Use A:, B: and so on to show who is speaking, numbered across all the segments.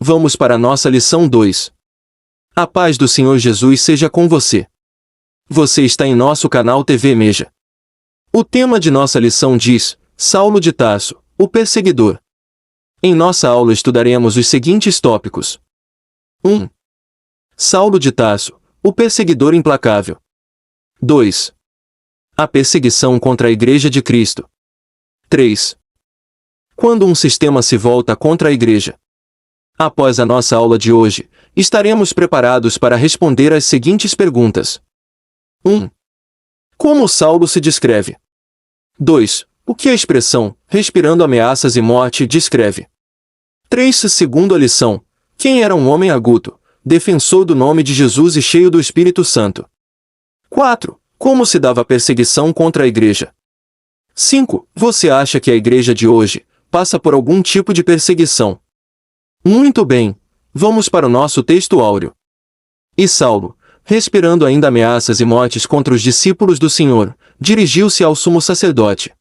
A: Vamos para a nossa lição 2. A paz do Senhor Jesus seja com você. Você está em nosso canal TV Meja. O tema de nossa lição diz: Saulo de Tarso, o perseguidor. Em nossa aula estudaremos os seguintes tópicos. 1. Saulo de Tarso, o perseguidor implacável. 2. A perseguição contra a Igreja de Cristo. 3. Quando um sistema se volta contra a Igreja. Após a nossa aula de hoje, estaremos preparados para responder às seguintes perguntas. 1. Como Saulo se descreve? 2. O que a expressão, respirando ameaças e morte, descreve? 3. Segundo a lição, quem era um homem agudo, defensor do nome de Jesus e cheio do Espírito Santo? 4. Como se dava a perseguição contra a Igreja? 5. Você acha que a Igreja de hoje passa por algum tipo de perseguição? Muito bem, vamos para o nosso texto áureo. E Saulo, respirando ainda ameaças e mortes contra os discípulos do Senhor, dirigiu-se ao sumo sacerdote.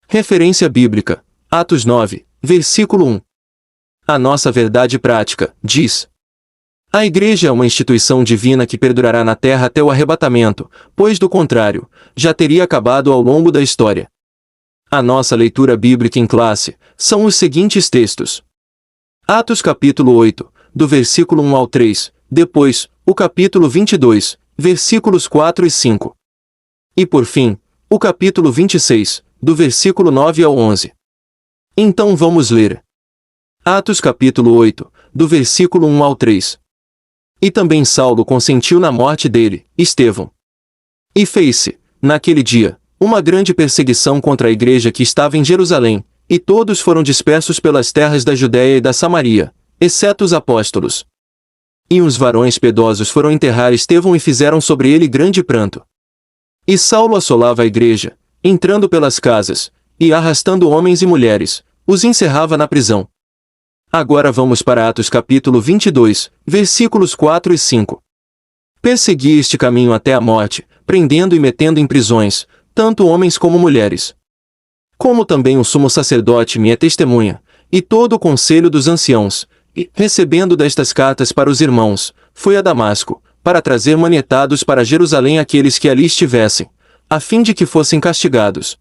A: Referência bíblica, Atos 9, versículo 1. A nossa verdade prática, diz: a Igreja é uma instituição divina que perdurará na terra até o arrebatamento, pois do contrário, já teria acabado ao longo da história. A nossa leitura bíblica em classe são os seguintes textos. Atos capítulo 8, do versículo 1 ao 3, depois, o capítulo 22, versículos 4 e 5. E por fim, o capítulo 26, do versículo 9 ao 11. Então vamos ler. Atos capítulo 8, do versículo 1 ao 3. E também Saulo consentiu na morte dele, Estevão. E fez-se, naquele dia, uma grande perseguição contra a igreja que estava em Jerusalém, e todos foram dispersos pelas terras da Judéia e da Samaria, exceto os apóstolos. E uns varões piedosos foram enterrar Estevão e fizeram sobre ele grande pranto. E Saulo assolava a igreja, entrando pelas casas, e arrastando homens e mulheres, os encerrava na prisão. Agora vamos para Atos capítulo 22, versículos 4 e 5. Persegui este caminho até a morte, prendendo e metendo em prisões, tanto homens como mulheres. Como também o sumo sacerdote me é testemunha, e todo o conselho dos anciãos, e, recebendo destas cartas para os irmãos, foi a Damasco, para trazer manietados para Jerusalém aqueles que ali estivessem, a fim de que fossem castigados.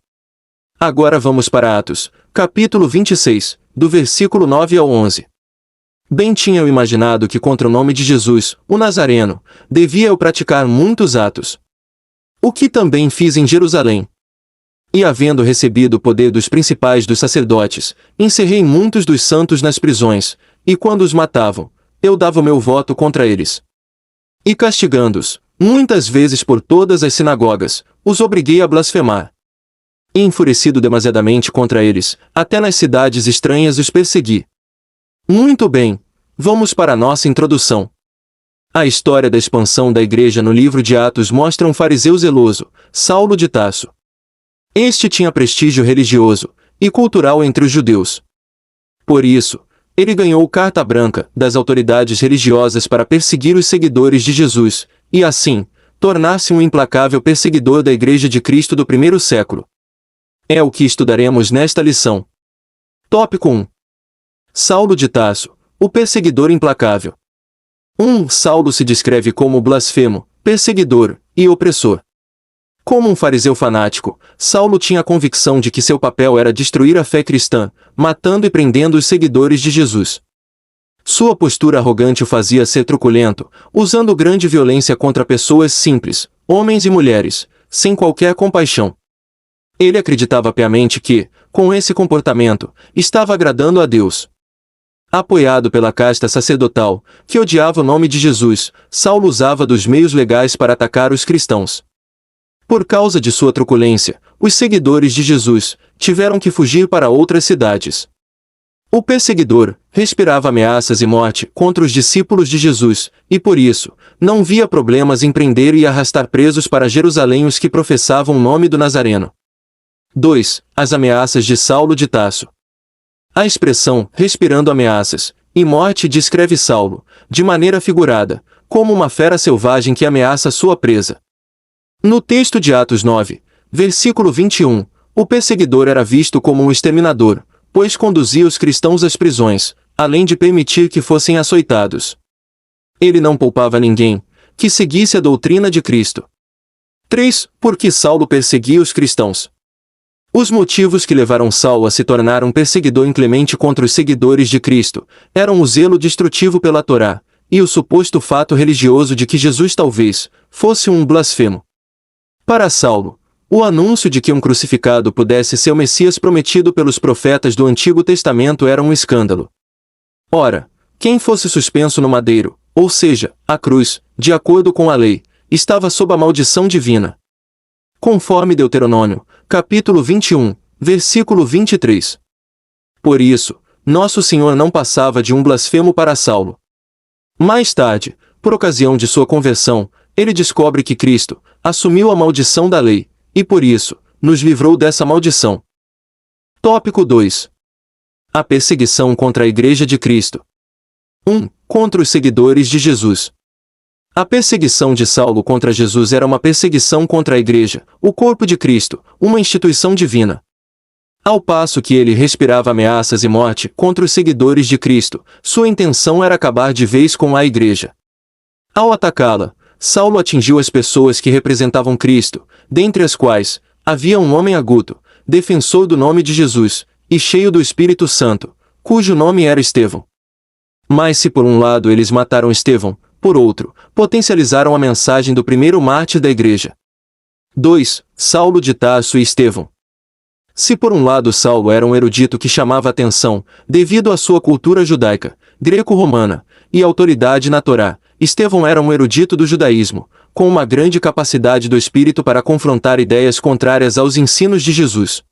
A: Agora vamos para Atos, capítulo 26, do versículo 9 ao 11. Bem tinha eu imaginado que contra o nome de Jesus, o Nazareno, devia eu praticar muitos atos. O que também fiz em Jerusalém. E havendo recebido o poder dos principais dos sacerdotes, encerrei muitos dos santos nas prisões, e quando os matavam, eu dava o meu voto contra eles. E castigando-os, muitas vezes por todas as sinagogas, os obriguei a blasfemar. E enfurecido demasiadamente contra eles, até nas cidades estranhas os persegui. Muito bem, vamos para a nossa introdução. A história da expansão da igreja no livro de Atos mostra um fariseu zeloso, Saulo de Tarso. Este tinha prestígio religioso e cultural entre os judeus. Por isso, ele ganhou carta branca das autoridades religiosas para perseguir os seguidores de Jesus, e assim, tornar-se um implacável perseguidor da Igreja de Cristo do primeiro século. É o que estudaremos nesta lição. Tópico 1. Saulo de Tarso, o perseguidor implacável. 1. Saulo se descreve como blasfemo, perseguidor e opressor. Como um fariseu fanático, Saulo tinha a convicção de que seu papel era destruir a fé cristã, matando e prendendo os seguidores de Jesus. Sua postura arrogante o fazia ser truculento, usando grande violência contra pessoas simples, homens e mulheres, sem qualquer compaixão. Ele acreditava piamente que, com esse comportamento, estava agradando a Deus. Apoiado pela casta sacerdotal, que odiava o nome de Jesus, Saulo usava dos meios legais para atacar os cristãos. Por causa de sua truculência, os seguidores de Jesus tiveram que fugir para outras cidades. O perseguidor respirava ameaças e morte contra os discípulos de Jesus, e por isso, não via problemas em prender e arrastar presos para Jerusalém os que professavam o nome do Nazareno. 2. As ameaças de Saulo de Tarso. A expressão respirando ameaças e morte descreve Saulo, de maneira figurada, como uma fera selvagem que ameaça sua presa. No texto de Atos 9, versículo 21, o perseguidor era visto como um exterminador, pois conduzia os cristãos às prisões, além de permitir que fossem açoitados. Ele não poupava ninguém que seguisse a doutrina de Cristo. 3. Por que Saulo perseguia os cristãos? Os motivos que levaram Saulo a se tornar um perseguidor inclemente contra os seguidores de Cristo eram o zelo destrutivo pela Torá e o suposto fato religioso de que Jesus talvez fosse um blasfemo. Para Saulo, o anúncio de que um crucificado pudesse ser o Messias prometido pelos profetas do Antigo Testamento era um escândalo. Ora, quem fosse suspenso no madeiro, ou seja, a cruz, de acordo com a lei, estava sob a maldição divina. Conforme Deuteronômio, capítulo 21, versículo 23. Por isso, Nosso Senhor não passava de um blasfemo para Saulo. Mais tarde, por ocasião de sua conversão, ele descobre que Cristo assumiu a maldição da lei, e por isso, nos livrou dessa maldição. Tópico 2. A perseguição contra a Igreja de Cristo. 1. Contra os seguidores de Jesus. A perseguição de Saulo contra Jesus era uma perseguição contra a Igreja, o corpo de Cristo, uma instituição divina. Ao passo que ele respirava ameaças e morte contra os seguidores de Cristo, sua intenção era acabar de vez com a Igreja. Ao atacá-la, Saulo atingiu as pessoas que representavam Cristo, dentre as quais havia um homem agudo, defensor do nome de Jesus, e cheio do Espírito Santo, cujo nome era Estevão. Mas se por um lado eles mataram Estevão, por outro, potencializaram a mensagem do primeiro mártir da Igreja. 2. Saulo de Tarso e Estevão. Se por um lado Saulo era um erudito que chamava atenção, devido à sua cultura judaica, greco-romana, e autoridade na Torá, Estevão era um erudito do judaísmo, com uma grande capacidade do espírito para confrontar ideias contrárias aos ensinos de Jesus.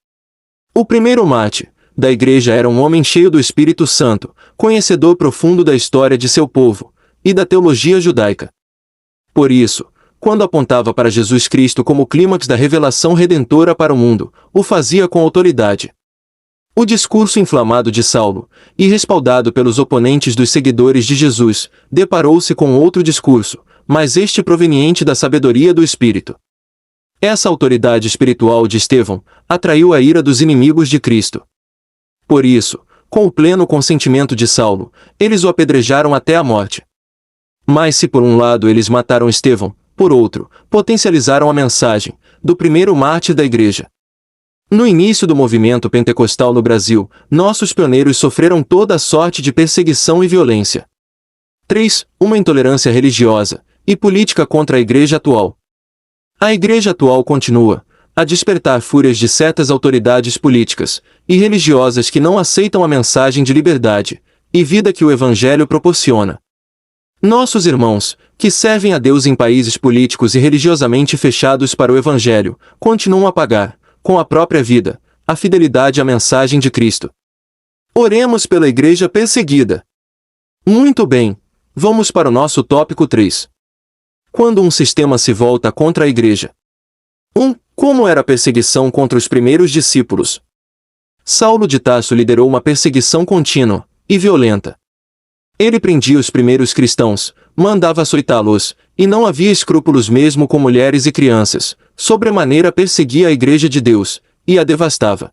A: O primeiro mártir da Igreja era um homem cheio do Espírito Santo, conhecedor profundo da história de seu povo e da teologia judaica. Por isso, quando apontava para Jesus Cristo como o clímax da revelação redentora para o mundo, o fazia com autoridade. O discurso inflamado de Saulo, e respaldado pelos oponentes dos seguidores de Jesus, deparou-se com outro discurso, mas este proveniente da sabedoria do Espírito. Essa autoridade espiritual de Estevão atraiu a ira dos inimigos de Cristo. Por isso, com o pleno consentimento de Saulo, eles o apedrejaram até a morte. Mas se por um lado eles mataram Estevão, por outro, potencializaram a mensagem do primeiro mártir da Igreja. No início do movimento pentecostal no Brasil, nossos pioneiros sofreram toda a sorte de perseguição e violência. 3. Uma intolerância religiosa e política contra a Igreja atual. A Igreja atual continua a despertar fúrias de certas autoridades políticas e religiosas que não aceitam a mensagem de liberdade e vida que o Evangelho proporciona. Nossos irmãos, que servem a Deus em países políticos e religiosamente fechados para o Evangelho, continuam a pagar, com a própria vida, a fidelidade à mensagem de Cristo. Oremos pela Igreja perseguida. Muito bem, vamos para o nosso tópico 3. Quando um sistema se volta contra a Igreja. 1. Como era a perseguição contra os primeiros discípulos? Saulo de Tarso liderou uma perseguição contínua e violenta. Ele prendia os primeiros cristãos, mandava açoitá-los, e não havia escrúpulos mesmo com mulheres e crianças, sobremaneira perseguia a Igreja de Deus, e a devastava.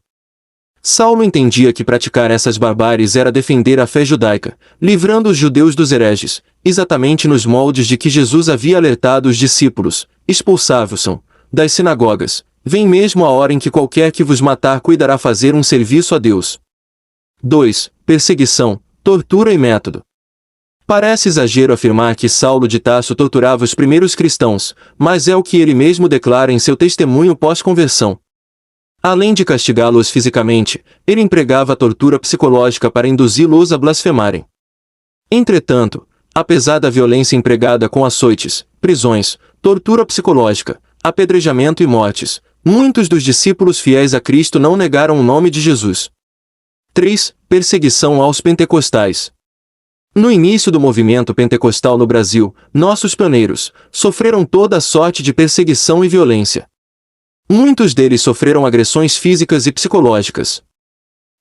A: Saulo entendia que praticar essas barbáries era defender a fé judaica, livrando os judeus dos hereges, exatamente nos moldes de que Jesus havia alertado os discípulos: expulsai-vos-são das sinagogas, vem mesmo a hora em que qualquer que vos matar cuidará fazer um serviço a Deus. 2. Perseguição, tortura e método. Parece exagero afirmar que Saulo de Tarso torturava os primeiros cristãos, mas é o que ele mesmo declara em seu testemunho pós-conversão. Além de castigá-los fisicamente, ele empregava a tortura psicológica para induzi-los a blasfemarem. Entretanto, apesar da violência empregada com açoites, prisões, tortura psicológica, apedrejamento e mortes, muitos dos discípulos fiéis a Cristo não negaram o nome de Jesus. 3. Perseguição aos pentecostais. No início do movimento pentecostal no Brasil, nossos pioneiros sofreram toda a sorte de perseguição e violência. Muitos deles sofreram agressões físicas e psicológicas.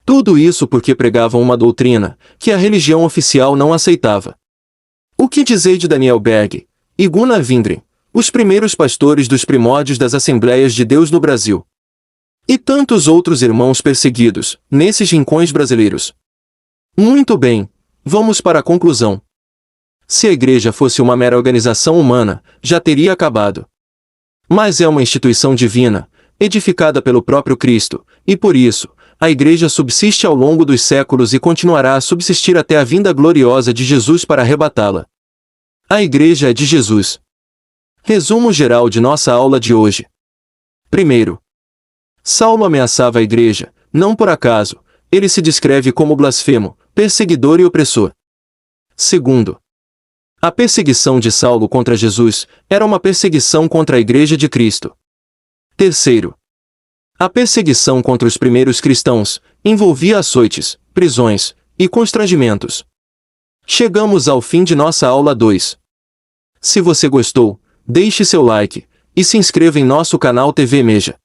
A: Tudo isso porque pregavam uma doutrina que a religião oficial não aceitava. O que dizer de Daniel Berg e Gunnar Windring, os primeiros pastores dos primórdios das Assembleias de Deus no Brasil? E tantos outros irmãos perseguidos, nesses rincões brasileiros? Muito bem, Vamos para a conclusão. Se a igreja fosse uma mera organização humana, já teria acabado. Mas é uma instituição divina, edificada pelo próprio Cristo, e por isso, a igreja subsiste ao longo dos séculos e continuará a subsistir até a vinda gloriosa de Jesus para arrebatá-la. A igreja é de Jesus. Resumo geral de nossa aula de hoje. Primeiro, Saulo ameaçava a igreja, não por acaso, ele se descreve como blasfemo, perseguidor e opressor. Segundo, a perseguição de Saulo contra Jesus era uma perseguição contra a igreja de Cristo. Terceiro, a perseguição contra os primeiros cristãos envolvia açoites, prisões e constrangimentos. Chegamos ao fim de nossa aula 2. Se você gostou, deixe seu like e se inscreva em nosso canal TV Meja.